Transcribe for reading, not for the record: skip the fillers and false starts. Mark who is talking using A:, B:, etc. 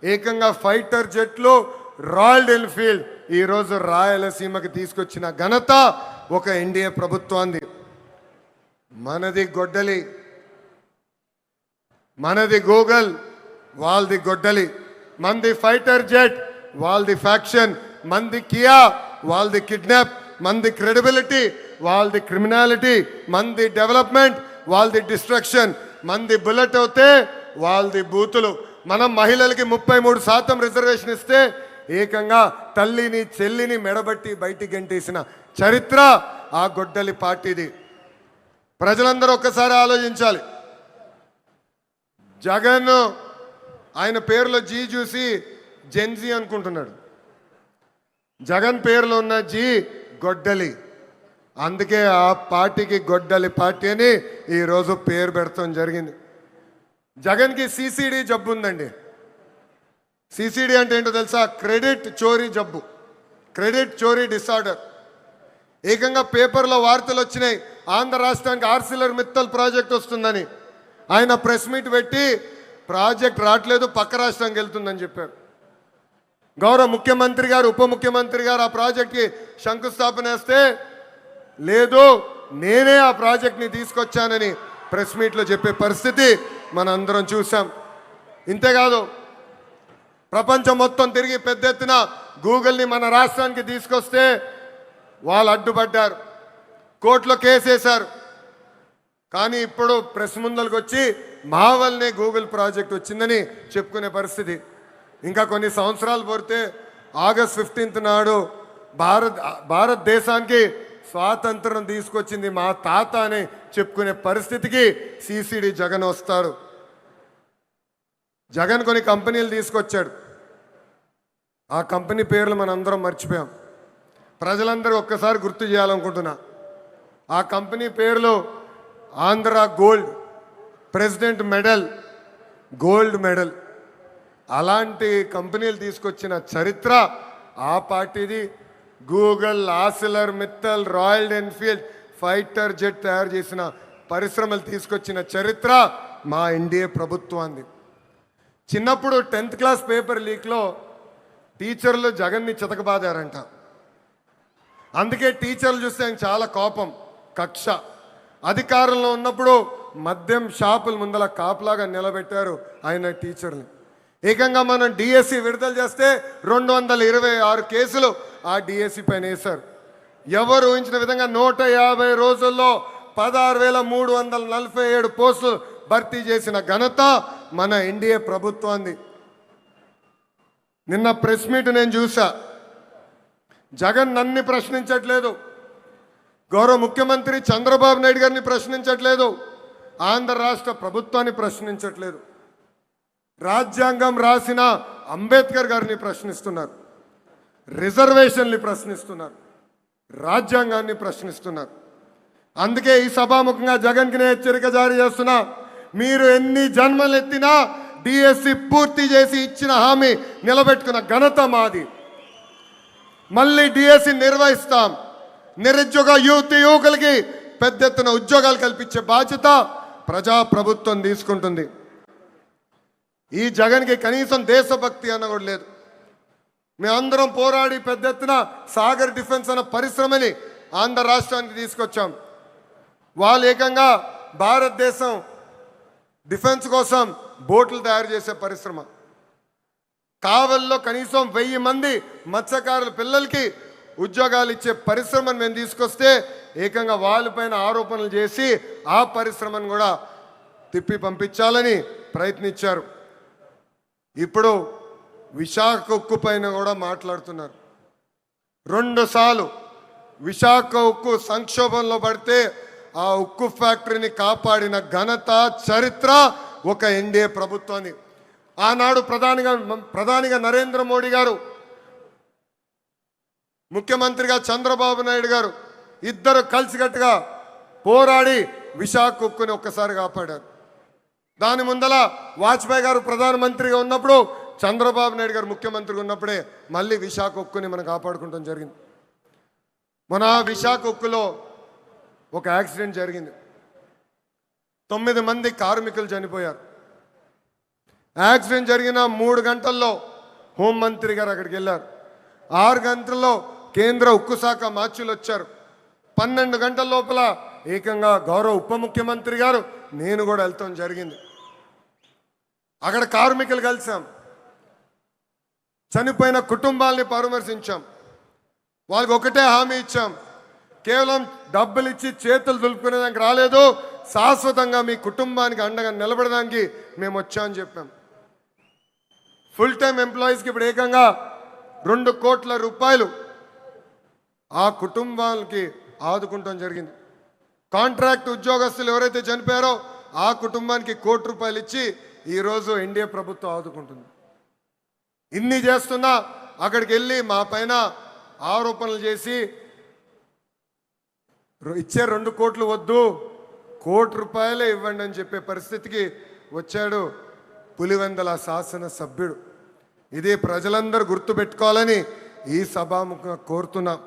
A: ఏకంగా fighter జెట్లు royal Enfield ఈరోజు రాయలసీమకి తీసుకొచ్చిన ఘనత ఒక ఎన్డీఏ ప్రభుత్వాన్ని. మనది గొడ్డలి, మనది గూగుల్, వాళ్ళది గొడ్డలి. మంది ఫైటర్ జెట్, వాళ్ళది ఫ్యాక్షన్. మంది కియా, వాళ్ళది కిడ్నాప్. మంది క్రెడిబిలిటీ, వాళ్ళది క్రిమినాలిటీ. మంది డెవలప్మెంట్, వాళ్ళది డిస్ట్రక్షన్. మంది బుల్లెట్ అవుతే వాళ్ళది బూతులు. మనం మహిళలకి 33% రిజర్వేషన్ ఇస్తే ఏకంగా తల్లిని చెల్లిని మెడబట్టి బయటికి గంటేసిన చరిత్ర ఆ గొడ్డలి పార్టీది. ప్రజలందరూ ఒక్కసారి ఆలోచించాలి. జగన్ ఆయన పేరులో జీ చూసి జెన్జీ అనుకుంటున్నాడు. జగన్ పేరులో ఉన్న జీ గొడ్డలి. అందుకే ఆ పార్టీకి గొడ్డలి పార్టీ అని ఈరోజు పేరు పెడతాం జరిగింది. జగన్కి సిసిడి జబ్బు ఉందండి. సిసిడి అంటే ఏంటో తెలుసా? క్రెడిట్ చోరీ జబ్బు, క్రెడిట్ చోరీ డిసార్డర్. ఏకంగా పేపర్లో వార్తలు వచ్చినాయి, ఆంధ్ర రాష్ట్రానికి ఆర్సిలర్ మిత్తల్ ప్రాజెక్ట్ వస్తుందని. ఆయన ప్రెస్ మీట్ పెట్టి ప్రాజెక్ట్ రావట్లేదు, పక్క రాష్ట్రానికి వెళ్తుందని చెప్పారు. గౌరవ ముఖ్యమంత్రి గారు, ఉప ముఖ్యమంత్రి గారు ఆ ప్రాజెక్ట్కి శంకుస్థాపన వేస్తే లేదు నేనే ఆ ప్రాజెక్ట్ని తీసుకొచ్చానని ప్రెస్ మీట్లో చెప్పే పరిస్థితి మనందరం చూసాం. ఇంతేకాదు, ప్రపంచం మొత్తం తిరిగి పెద్ద ఎత్తున గూగుల్ని మన రాష్ట్రానికి తీసుకొస్తే వాళ్ళు అడ్డుపడ్డారు, కోర్టులో కేసేశారు. కానీ ఇప్పుడు ప్రెస్ ముందరికి వచ్చి మా వల్లనే గూగుల్ ప్రాజెక్ట్ వచ్చిందని చెప్పుకునే పరిస్థితి. ఇంకా కొన్ని సంవత్సరాలు పోతే ఆగస్ట్ 15 నాడు భారతదేశానికి స్వాతంత్రం తీసుకొచ్చింది మా తాత అని చెప్పుకునే పరిస్థితికి సిసిడి జగన్ వస్తారు. జగన్ కొన్ని కంపెనీలు తీసుకొచ్చాడు. ఆ కంపెనీ పేర్లు మనందరం మర్చిపోయాం. ప్రజలందరూ ఒక్కసారి గుర్తు చేయాలనుకుంటున్నా. ఆ కంపెనీ పేర్లు Andhra gold, president medal, gold medal. అలాంటి కంపెనీలు తీసుకొచ్చిన చరిత్ర ఆ పార్టీది. Google, Arcelor Mittal, royal Enfield, fighter jet తయారు చేసిన పరిశ్రమలు తీసుకొచ్చిన చరిత్ర మా ఎన్డీఏ ప్రభుత్వాన్ని. చిన్నప్పుడు 10th క్లాస్ పేపర్ లీక్లో టీచర్లు జగన్ని చితకబాదారంట. అందుకే టీచర్లు చూస్తే ఆయన చాలా కోపం, కక్ష. అధికారంలో ఉన్నప్పుడు మద్యం షాపుల ముందల కాపులాగా నిలబెట్టారు ఆయన టీచర్ని. ఏకంగా మనం డిఎస్సి విడుదల చేస్తే 226 కేసులు ఆ డిఎస్సి పైన వేశారు. ఎవరు ఊహించిన విధంగా 150 రోజుల్లో 16,347 పోస్టులు భర్తీ చేసిన ఘనత మన ఎన్డీఏ ప్రభుత్వాన్ని. నిన్న ప్రెస్ మీట్ నేను చూసా. జగన్ నన్ను ప్రశ్నించట్లేదు, గౌరవ ముఖ్యమంత్రి చంద్రబాబు నాయుడు గారిని ప్రశ్నించట్లేదు, ఆంధ్ర రాష్ట్ర ప్రభుత్వాన్ని ప్రశ్నించట్లేదు. రాజ్యాంగం రాసిన అంబేద్కర్ గారిని ప్రశ్నిస్తున్నారు, రిజర్వేషన్ని ప్రశ్నిస్తున్నారు, రాజ్యాంగాన్ని ప్రశ్నిస్తున్నారు. అందుకే ఈ సభాముఖంగా జగన్కి నేను హెచ్చరిక జారీ చేస్తున్నా. మీరు ఎన్ని జన్మలు ఎత్తినా డిఎస్సి పూర్తి చేసి ఇచ్చిన హామీ నిలబెట్టుకున్న ఘనత మాది. మళ్ళీ డిఎస్సి నిర్వహిస్తాం. నిరుద్యోగ యువకులకి పెద్ద ఎత్తున ఉద్యోగాలు కల్పించే బాధ్యత ప్రజాప్రభుత్వం తీసుకుంటుంది. ఈ జగన్కి కనీసం దేశభక్తి అన్న కూడా లేదు. మేమందరం పోరాడి పెద్ద ఎత్తున సాగర్ డిఫెన్స్ అన్న పరిశ్రమని ఆంధ్ర రాష్ట్రానికి తీసుకొచ్చాం. వాళ్ళు ఏకంగా భారతదేశం డిఫెన్స్ కోసం బోట్లు తయారు చేసే పరిశ్రమ. కావల్లో కనీసం 1000 మంది మత్స్యకారుల పిల్లలకి ఉద్యోగాలు ఇచ్చే పరిశ్రమను మేము తీసుకొస్తే ఏకంగా వాళ్ళపైన ఆరోపణలు చేసి ఆ పరిశ్రమను కూడా తిప్పి పంపించాలని ప్రయత్నించారు. ఇప్పుడు విశాఖ ఉక్కు పైన కూడా మాట్లాడుతున్నారు. 2 సార్లు విశాఖ ఉక్కు సంక్షోభంలో పడితే ఆ ఉక్కు ఫ్యాక్టరీని కాపాడిన ఘనత చరిత్ర ఒక ఎన్డీఏ ప్రభుత్వాన్ని. ఆనాడు ప్రధానిగా నరేంద్ర మోడీ గారు, ముఖ్యమంత్రిగా చంద్రబాబు నాయుడు గారు ఇద్దరు కలిసికట్టుగా పోరాడి విశాఖ ఉక్కుని ఒక్కసారి కాపాడారు. దాని ముందల వాజ్పేయి గారు ప్రధానమంత్రిగా ఉన్నప్పుడు, చంద్రబాబు నాయుడు గారు ముఖ్యమంత్రిగా ఉన్నప్పుడే మళ్ళీ విశాఖ ఉక్కుని మనం కాపాడుకుంటాం జరిగింది. మన విశాఖ ఉక్కులో ఒక యాక్సిడెంట్ జరిగింది. 9 మంది కార్మికులు చనిపోయారు. యాక్సిడెంట్ జరిగిన 3 గంటల్లో హోంమంత్రి గారు అక్కడికి వెళ్ళారు. 6 గంటల్లో కేంద్ర ఉక్కు శాఖ మార్చులు వచ్చారు. 12 గంటల లోపల ఏకంగా గౌరవ ఉప ముఖ్యమంత్రి గారు నేను కూడా వెళ్తాం జరిగింది. అక్కడ కార్మికులు కలిసాం, చనిపోయిన కుటుంబాలని పరామర్శించాం. వాళ్ళకి ఒకటే హామీ ఇచ్చాం, కేవలం డబ్బులు ఇచ్చి చేతులు దులుపుకునేదానికి రాలేదు, శాశ్వతంగా మీ కుటుంబానికి అండగా నిలబడడానికి మేము వచ్చామని చెప్పాం. ఫుల్ టైం ఎంప్లాయీస్కి ఇప్పుడు ఏకంగా 2 కోట్ల రూపాయలు ఆ కుటుంబాలకి ఆదుకుంటాం జరిగింది. కాంట్రాక్ట్ ఉద్యోగస్తులు ఎవరైతే చనిపోయారో ఆ కుటుంబానికి 1 కోటి రూపాయలు ఇచ్చి ఈరోజు ఎన్డీఏ ప్రభుత్వం ఆదుకుంటుంది. ఇన్ని చేస్తున్నా అక్కడికి వెళ్ళి మా పైన ఆరోపణలు చేసి ఇచ్చే 2 కోట్లు వద్దు, 1 కోటి రూపాయలే ఇవ్వండి అని చెప్పే పరిస్థితికి వచ్చాడు పులివెందల శాసన సభ్యుడు. ఇది ప్రజలందరూ గుర్తుపెట్టుకోవాలని ఈ సభాముఖంగా కోరుతున్నాం.